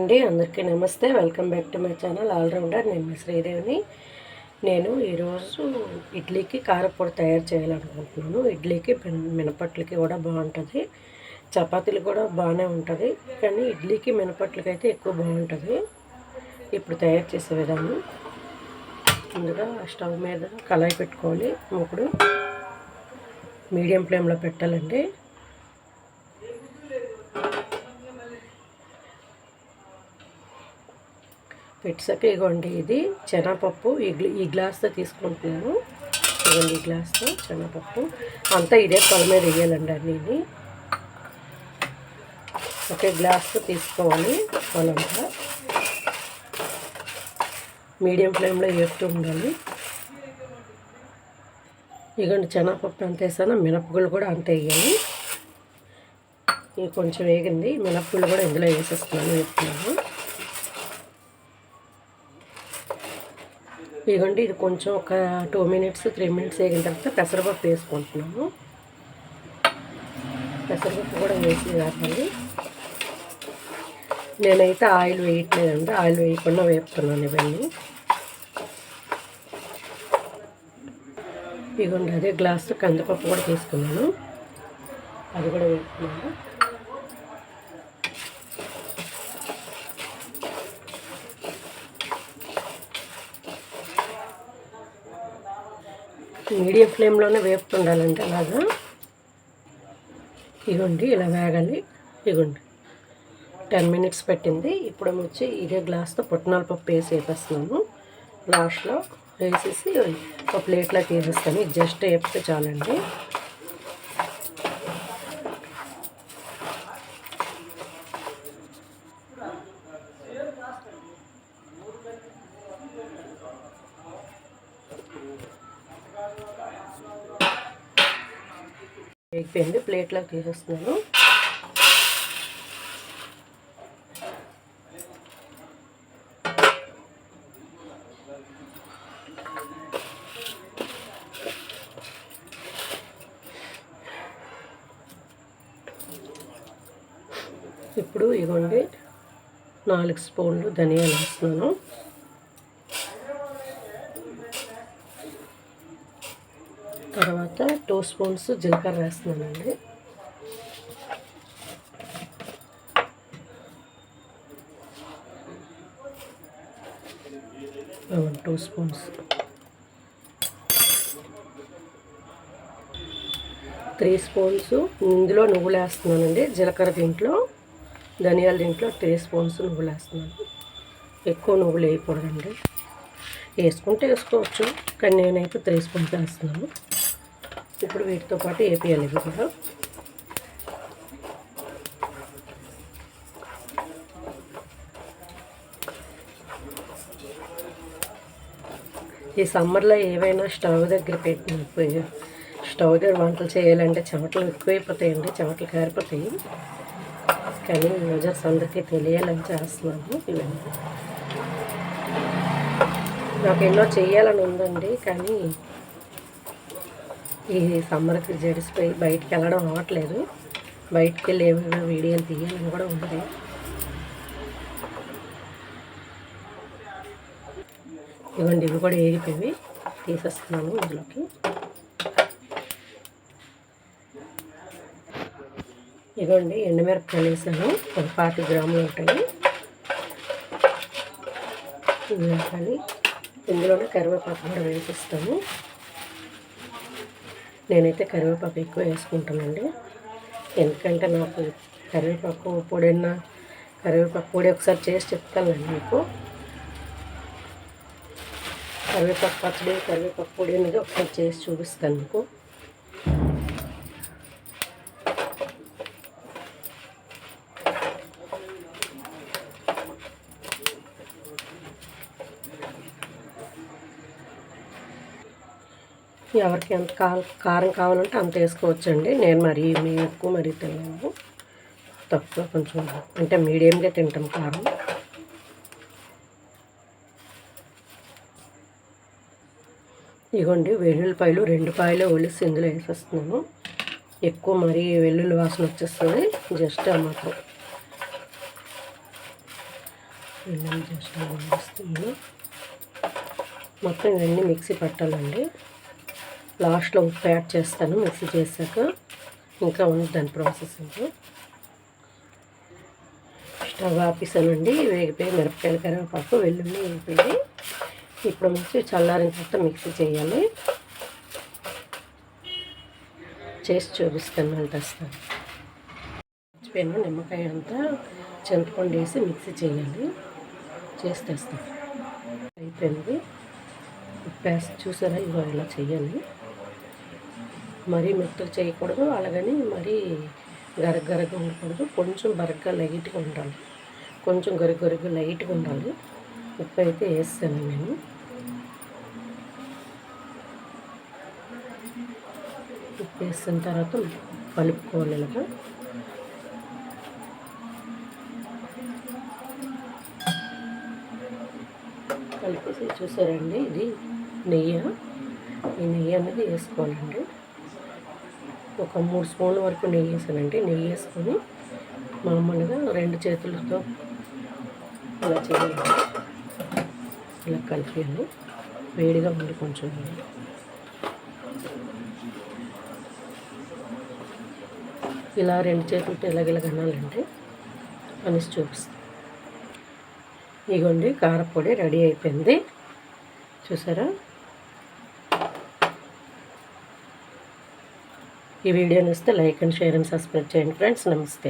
అండి, అందరికీ నమస్తే. Welcome back to my channel allrounder. నేను మీ శ్రీదేవిని. నేను ఈరోజు ఇడ్లీకి కారపొడి తయారు చేయాలనుకుంటున్నాను. ఇడ్లీకి మినపట్లకి కూడా బాగుంటుంది, చపాతీలు కూడా బాగానే ఉంటుంది, కానీ ఇడ్లీకి మినపట్లకి అయితే ఎక్కువ బాగుంటుంది. ఇప్పుడు తయారు చేసే విధానం, ముందుగా స్టవ్ మీద కళాయి పెట్టుకోవాలి. ఇప్పుడు మీడియం ఫ్లేమ్లో పెట్టాలండి. పెట్టాక ఇగోండి, ఇది శనగపప్పు ఈ గ్లాస్తో తీసుకుంటున్నాను. ఇగోండి, ఈ గ్లాస్తో శనగపప్పు అంతా ఇదే పొల మీద వేయాలండి. అన్నీ ఒకే గ్లాస్తో తీసుకోవాలి. పొలంతా మీడియం ఫ్లేమ్లో వేస్తూ ఉండాలి. ఇగోండి, శనగపప్పు అంత వేసాను, మినపగుళ్ళు కూడా అంతే వేయాలి. ఇది కొంచెం వేగింది, మినపగుళ్ళు కూడా ఇందులో వేసేస్తున్నాను. ఇదిగోండి, ఇది కొంచెం ఒక 2 మినిట్స్ 3 మినిట్స్ వేగిన తర్వాత పెసరపప్పు వేసుకుంటున్నాను. పెసరపప్పు కూడా వేసి వేయాలి. నేనైతే ఆయిల్ వేయట్లేదండి, ఆయిల్ వేయకుండా వేపుతున్నాను ఇవన్నీ. ఇదిగోండి, అదే గ్లాసు కందిపప్పు కూడా తీసుకున్నాను, అది కూడా వేపుతున్నాను. మీడియం ఫ్లేమ్లోనే వేపుతుండాలంటే అలాగా. ఇగోండి, ఇలా వేగాలి. ఇగోండి, 10 మినిట్స్ పెట్టింది. ఇప్పుడు వచ్చి ఇదే గ్లాస్తో పుట్నాల పప్పు వేసి వేపేస్తున్నాను. లాస్ట్లో వేసేసి ఒక ప్లేట్లో తీసేస్తాను. ఇది జస్ట్ వేపితే చాలండి. అయిపోయింది, ప్లేట్లో తీసేస్తున్నాను. ఇప్పుడు ఇవ్వండి, 4 స్పూన్లు ధనియాలు వేస్తున్నాను. తర్వాత 2 స్పూన్స్ జీలకర్ర వేస్తున్నానండి. అవును, 2 స్పూన్స్. 3 స్పూన్స్ ఇందులో నువ్వులు వేస్తున్నానండి. జీలకర్ర దీంట్లో, ధనియాల దీంట్లో 3 స్పూన్స్ నువ్వులు వేస్తున్నాను. ఎక్కువ నువ్వులు వేయకూడదండి, వేసుకుంటే వేసుకోవచ్చు, కానీ నేనైతే 3 స్పూన్స్ వేస్తున్నాను. ఇప్పుడు వీటితో పాటు వేపియాలి ఇవి కూడా. ఈ సమ్మర్లో ఏవైనా స్టవ్ దగ్గర స్టవ్ దగ్గర వంటలు చేయాలంటే చెమటలు ఎక్కువైపోతాయండి, చెమటలు కారిపోతాయి. కానీ యూజర్స్ అందరికీ తెలియాలని చేస్తున్నాను. ఇవన్నీ నాకు ఎన్నో చేయాలని ఉందండి, కానీ ఈ సమ్మర్కి జడిసిపోయి బయటికి వెళ్ళడం అవ్వట్లేదు. బయటికి వెళ్ళి ఏమైనా వీడియోలు తీయాలని కూడా ఉంది. ఇవ్వండి, ఇవి కూడా ఏగిపోయి తీసేస్తున్నాను ఇందులోకి. ఇవ్వండి, ఎండుమిరపకాయలు వేసాను, ఒక 40 గ్రాములు ఉంటాయి. కానీ ఇందులోనే కరివేపాకు కూడా వేసిస్తాను. నేనైతే కరివేపాకు ఎక్కువ వేసుకుంటానండి, ఎందుకంటే నాకు కరివేపాకు పొడి ఒకసారి చేసి చెప్తానండి మీకు. కరివేపాకు పచ్చడి, కరివేపాకు పొడి అనేది ఒకసారి చేసి చూపిస్తాను మీకు. ఎవరికి ఎంత కారం కావాలంటే అంత వేసుకోవచ్చండి. నేను మరీ ఎక్కువ మరీ తిన్నాను, తక్కువ కొంచెం, అంటే మీడియంగా తింటాం కారం. ఇగోండి, వెల్లుల్లిపాయలు 2 పాయలు ఒలిసి ఇందులో వేసేస్తున్నాను. ఎక్కువ మరీ వెల్లుల్లి వాసన వచ్చేస్తుంది, జస్ట్ ఆ మాత్రం. వెల్లుల్లి జస్ట్ వేస్తున్నాను. మొత్తం ఇవన్నీ మిక్సీ పట్టాలండి. లాస్ట్లో ఉప్పు యాడ్ చేస్తాను మిక్సీ చేశాక. ఇంకా ఉంది దాని ప్రాసెస్. ఇంకా స్టవ్ ఆపేసానండి. వేగిపోయి మిరపకాయలు, కరివేపాకు, వెల్లుల్లి వేగిపోయి ఇప్పుడు మిక్సీ చల్లారిన తర్వాత మిక్సీ చేయాలి. చేసి చూపిస్తాను మళ్ళీ తెస్తాను. మర్చిపోయాను, నిమ్మకాయ అంతా చింతపండు వేసి మిక్సీ చేయాలి. చేసి తెస్తాను. అయిపోయింది. ఉప్పు చూసారా, ఇగో ఇలా చేయాలి. మరీ మెత్తగా చేయకూడదు, అలాగని మరీ గరగరగా ఉండకూడదు. కొంచెం బరగ్గా లైట్గా ఉండాలి. కొంచెం గరుగరుగా లైట్గా ఉండాలి. ఉప్పు అయితే వేస్తాను నేను. ఉప్పు వేసిన తర్వాత కలుపుకోవాలి. ఇలాగా కలిపేసి చూసారండి, ఇది నెయ్యి. ఈ నెయ్యి అనేది వేసుకోవాలండి. ఒక 3 స్పూన్ల వరకు నెయ్యి వేసానండి. నెయ్యి వేసుకొని మామూలుగా 2 చేతులతో ఇలా చేయాలి. ఇలా కలిపేయాలి. వేడిగా ఉంది కొంచెం. ఇలా 2 చేతులతో ఇలాగ అనాలంటే అనేసి చూపిస్తాను. ఇగోండి, కారపొడి రెడీ అయిపోయింది. చూసారా? ఈ వీడియో నచ్చితే like and share and subscribe చేయండి ఫ్రెండ్స్. నమస్తే.